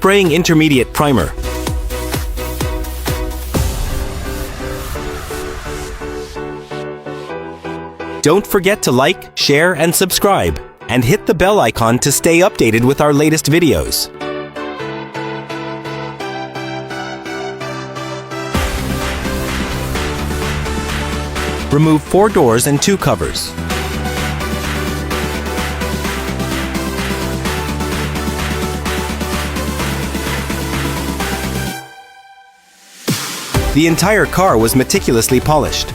spraying intermediate primer. Don't forget to like, share, and subscribe, and hit the bell icon to stay updated with our latest videos. Remove 4 doors and 2 covers. The entire car was meticulously polished.